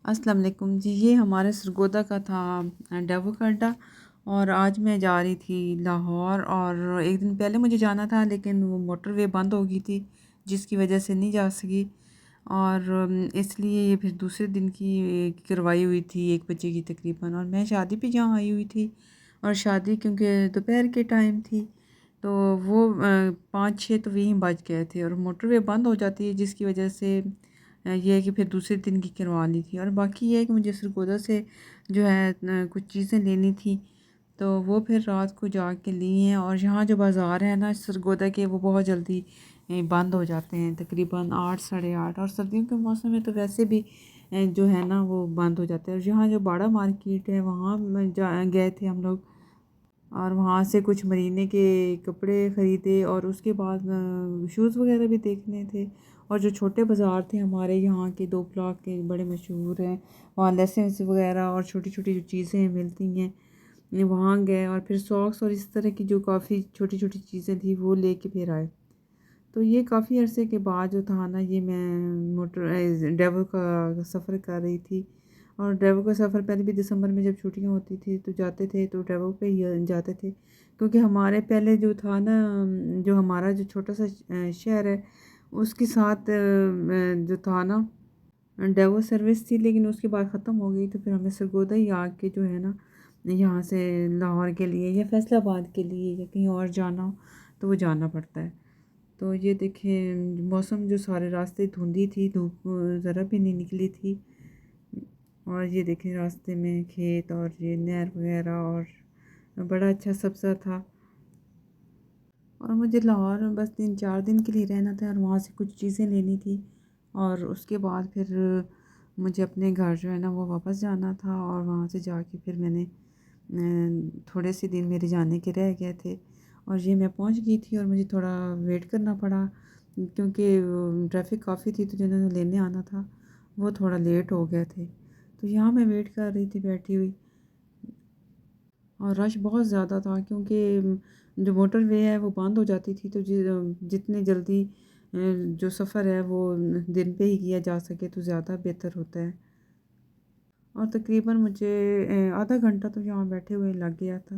السلام علیکم جی، یہ ہمارے سرگودا کا تھا ڈیوو کا اڈا۔ اور آج میں جا رہی تھی لاہور، اور ایک دن پہلے مجھے جانا تھا لیکن وہ موٹر وے بند ہو گئی تھی جس کی وجہ سے نہیں جا سکی، اور اس لیے یہ پھر دوسرے دن کی کروائی ہوئی تھی 1 بجے کی تقریباً، اور میں شادی پہ جہاں آئی ہوئی تھی، اور شادی کیونکہ دوپہر کے ٹائم تھی تو وہ 5-6 تو وہیں بج گئے تھے، اور موٹر وے بند ہو جاتی ہے جس کی وجہ سے یہ ہے کہ پھر دوسرے دن کی کروا لی تھی۔ اور باقی یہ ہے کہ مجھے سرگودا سے جو ہے کچھ چیزیں لینی تھی، تو وہ پھر رات کو جا کے لی ہیں۔ اور یہاں جو بازار ہے نا سرگودا کے، وہ بہت جلدی بند ہو جاتے ہیں، تقریباً 8 ساڑھے 8، اور سردیوں کے موسم میں تو ویسے بھی جو ہے نا وہ بند ہو جاتے ہیں۔ اور یہاں جو باڑا مارکیٹ ہے وہاں گئے تھے ہم لوگ، اور وہاں سے کچھ مرینے کے کپڑے خریدے، اور اس کے بعد شوز وغیرہ بھی دیکھنے تھے۔ اور جو چھوٹے بازار تھے ہمارے یہاں کے 2 بلاک کے بڑے مشہور ہیں، وہاں لیسنس وغیرہ اور چھوٹی چھوٹی جو چیزیں ملتی ہیں وہاں گئے، اور پھر ساکس اور اس طرح کی جو کافی چھوٹی چھوٹی چیزیں تھیں وہ لے کے پھر آئے۔ تو یہ کافی عرصے کے بعد جو تھا نا، یہ میں ڈیول کا سفر کر رہی تھی۔ اور ڈیوو کا سفر پہلے بھی دسمبر میں جب چھٹیاں ہوتی تھی تو جاتے تھے، تو ڈیوو پہ ہی جاتے تھے، کیونکہ ہمارے پہلے جو تھا نا، جو ہمارا جو چھوٹا سا شہر ہے اس کے ساتھ جو تھا نا ڈیوو سروس تھی، لیکن اس کے بعد ختم ہو گئی، تو پھر ہمیں سرگودا ہی آ کے جو ہے نا یہاں سے لاہور کے لیے یا فیصل آباد کے لیے یا کہیں اور جانا ہو تو وہ جانا پڑتا ہے۔ تو یہ دیکھیں موسم جو سارے راستے دھندی تھی، دھوپ ذرا بھی نہیں نکلی تھی، اور یہ دیکھیں راستے میں کھیت اور یہ نہر وغیرہ، اور بڑا اچھا سبزہ تھا۔ اور مجھے لاہور میں بس 3-4 دن کے لیے رہنا تھا، اور وہاں سے کچھ چیزیں لینی تھی، اور اس کے بعد پھر مجھے اپنے گھر جو ہے نا وہ واپس جانا تھا، اور وہاں سے جا کے پھر میں نے تھوڑے سے دن میرے جانے کے رہ گئے تھے، اور یہ میں پہنچ گئی تھی، اور مجھے تھوڑا ویٹ کرنا پڑا کیونکہ ٹریفک کافی تھی، تو جنہوں نے لینے آنا تھا وہ تھوڑا لیٹ ہو گئے تھے، تو یہاں میں ویٹ کر رہی تھی بیٹھی ہوئی، اور رش بہت زیادہ تھا کیونکہ جو موٹر وے ہے وہ بند ہو جاتی تھی، تو جتنے جلدی جو سفر ہے وہ دن پہ ہی کیا جا سکے تو زیادہ بہتر ہوتا ہے۔ اور تقریباً مجھے آدھا گھنٹہ تو یہاں بیٹھے ہوئے لگ گیا تھا۔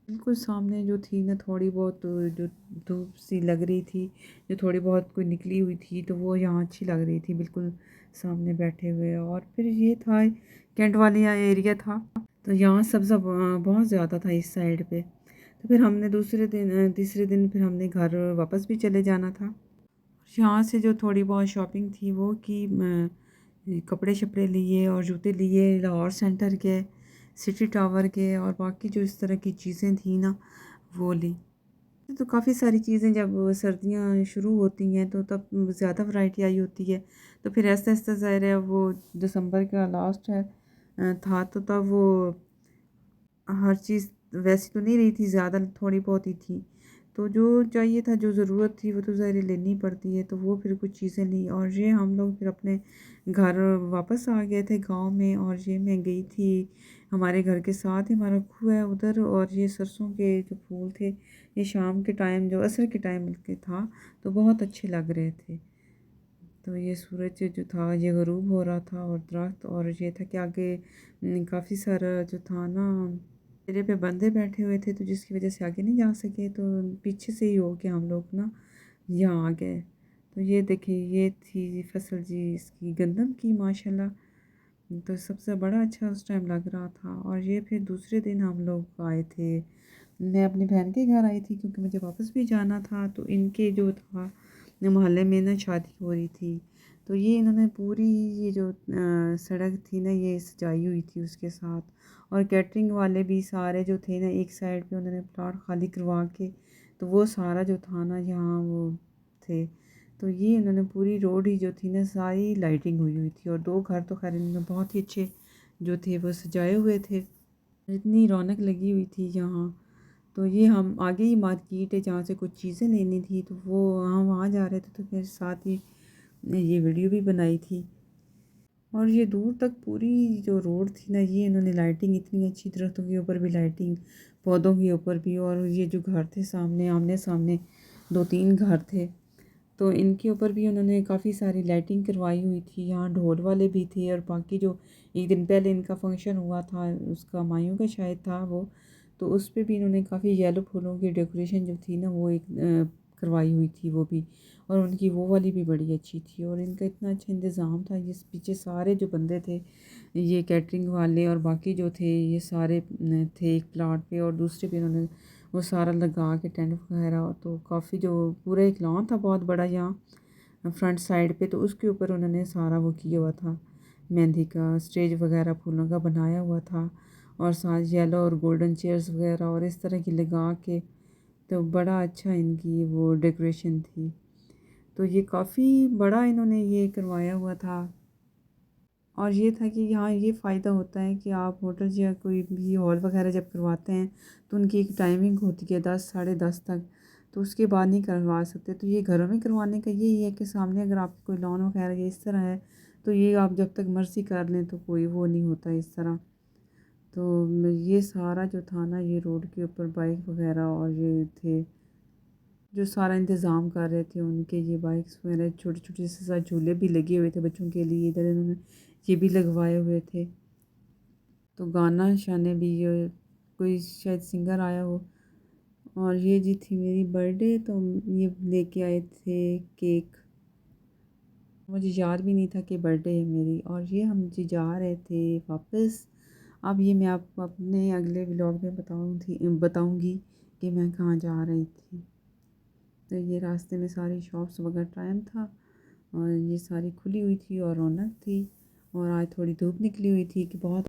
بالکل سامنے جو تھی نا تھوڑی بہت جو دھوپ سی لگ رہی تھی، جو تھوڑی بہت کوئی نکلی ہوئی تھی، تو وہ یہاں اچھی لگ رہی تھی بالکل سامنے بیٹھے ہوئے۔ اور پھر یہ تھا کینٹ والیاں ایریا تھا، تو یہاں سبزہ بہت زیادہ تھا اس سائڈ پہ، تو پھر ہم نے تیسرے دن پھر ہم نے گھر واپس بھی چلے جانا تھا۔ یہاں سے جو تھوڑی بہت شاپنگ تھی وہ کی، کپڑے شپڑے لیے اور جوتے لیے، لاہور سینٹر گئے، سٹی ٹاور گئے، اور باقی جو اس طرح کی چیزیں تھیں نا وہ لی۔ تو کافی ساری چیزیں جب سردیاں شروع ہوتی ہیں تو تب زیادہ ورائٹی آئی ہوتی ہے، تو پھر ایسا ایسا ظاہر ہے وہ دسمبر کا لاسٹ ہے تھا، تو تب وہ ہر چیز ویسی تو نہیں رہی تھی، زیادہ تھوڑی بہت ہی تھی، تو جو چاہیے تھا جو ضرورت تھی وہ تو ظاہر لینی پڑتی ہے، تو وہ پھر کچھ چیزیں لیں، اور یہ ہم لوگ پھر اپنے گھر واپس آ گئے تھے گاؤں میں۔ اور یہ میں گئی تھی ہمارے گھر کے ساتھ ہی ہمارا کھو ہے ادھر، اور یہ سرسوں کے جو پھول تھے یہ شام کے ٹائم جو عصر کے ٹائم کے تھا تو بہت اچھے لگ رہے تھے، تو یہ سورج جو تھا یہ غروب ہو رہا تھا، اور درخت، اور یہ تھا کہ آگے کافی سارا جو تھا نا میرے پہ بندے بیٹھے ہوئے تھے، تو جس کی وجہ سے آگے نہیں جا سکے، تو پیچھے سے ہی ہو کے ہم لوگ نا یہاں آ گئے۔ تو یہ دیکھیں یہ تھی فصل جی اس کی گندم کی ماشاءاللہ، تو سب سے بڑا اچھا اس ٹائم لگ رہا تھا۔ اور یہ پھر دوسرے دن ہم لوگ آئے تھے، میں اپنی بہن کے گھر آئی تھی کیونکہ مجھے واپس بھی جانا تھا، تو ان کے جو تھا محلے میں نا شادی ہو رہی تھی، تو یہ انہوں نے پوری یہ جو سڑک تھی نا یہ سجائی ہوئی تھی اس کے ساتھ، اور کیٹرنگ والے بھی سارے جو تھے نا ایک سائڈ پہ انہوں نے پلاٹ خالی کروا کے، تو وہ سارا جو تھا نا یہاں وہ تھے، تو یہ انہوں نے پوری روڈ ہی جو تھی نا ساری لائٹنگ ہوئی ہوئی تھی، اور 2 گھر تو خیر انہوں نے بہت ہی اچھے جو تھے وہ سجائے ہوئے تھے، اتنی رونق لگی ہوئی تھی یہاں۔ تو یہ ہم آگے ہی مارکیٹ ہے جہاں سے کچھ چیزیں لینی تھی، تو وہ ہم وہاں جا رہے تھے، تو پھر ساتھ ہی یہ ویڈیو بھی بنائی تھی۔ اور یہ دور تک پوری جو روڈ تھی نا یہ انہوں نے لائٹنگ اتنی اچھی، درختوں کے اوپر بھی لائٹنگ، پودوں کے اوپر بھی، اور یہ جو گھر تھے سامنے آمنے سامنے 2-3 گھر تھے، تو ان کے اوپر بھی انہوں نے کافی ساری لائٹنگ کروائی ہوئی تھی، یہاں ڈھول والے بھی تھے، اور باقی جو ایک دن پہلے ان کا فنکشن ہوا تھا اس کا مایوں کا شاید تھا وہ، تو اس پہ بھی انہوں نے کافی یلو پھولوں کی ڈیکوریشن جو تھی نا وہ ایک کروائی ہوئی تھی وہ بھی، اور ان کی وہ والی بھی بڑی اچھی تھی، اور ان کا اتنا اچھا انتظام تھا، جس پیچھے سارے جو بندے تھے یہ کیٹرنگ والے اور باقی جو تھے یہ سارے تھے ایک پلاٹ پہ، اور دوسرے پہ انہوں نے وہ سارا لگا کے ٹینٹ وغیرہ، تو کافی جو پورا ایک لان تھا بہت بڑا یہاں فرنٹ سائڈ پہ، تو اس کے اوپر انہوں نے سارا وہ کیا ہوا تھا مہندی کا اسٹیج وغیرہ پھولوں کا بنایا ہوا تھا، اور ساتھ یلو اور گولڈن چیئرز وغیرہ اور اس طرح کی لگا کے، تو بڑا اچھا ان کی وہ ڈیکوریشن تھی، تو یہ کافی بڑا انہوں نے یہ کروایا ہوا تھا، اور یہ تھا کہ یہاں یہ فائدہ ہوتا ہے کہ آپ ہوٹل یا کوئی بھی ہال وغیرہ جب کرواتے ہیں تو ان کی ایک ٹائمنگ ہوتی ہے 10 ساڑھے 10 تک، تو اس کے بعد نہیں کروا سکتے، تو یہ گھروں میں کروانے کا یہی ہے کہ سامنے اگر آپ کوئی لان وغیرہ یا اس طرح ہے تو یہ آپ جب تک مرضی کر لیں تو کوئی وہ نہیں ہوتا اس طرح، تو یہ سارا جو تھا نا یہ روڈ کے اوپر بائک وغیرہ اور یہ تھے جو سارا انتظام کر رہے تھے ان کے، یہ بائکس وغیرہ چھوٹے چھوٹے سے ساتھ جھولے بھی لگے ہوئے تھے بچوں کے لیے، ادھر انہوں نے یہ بھی لگوائے ہوئے تھے، تو گانا شانے بھی یہ کوئی شاید سنگر آیا ہو، اور یہ جی تھی میری برتھ ڈے، تو یہ لے کے آئے تھے کیک، مجھے یاد بھی نہیں تھا کہ برتھ ڈے ہے میری، اور یہ ہم جی جا رہے تھے واپس، اب یہ میں آپ کو اپنے اگلے ولاگ میں بتاؤں گی کہ میں کہاں جا رہی تھی، تو یہ راستے میں ساری شاپس وغیرہ ٹائم تھا، اور یہ ساری کھلی ہوئی تھی اور رونق تھی، اور آج تھوڑی دھوپ نکلی ہوئی تھی کہ بہت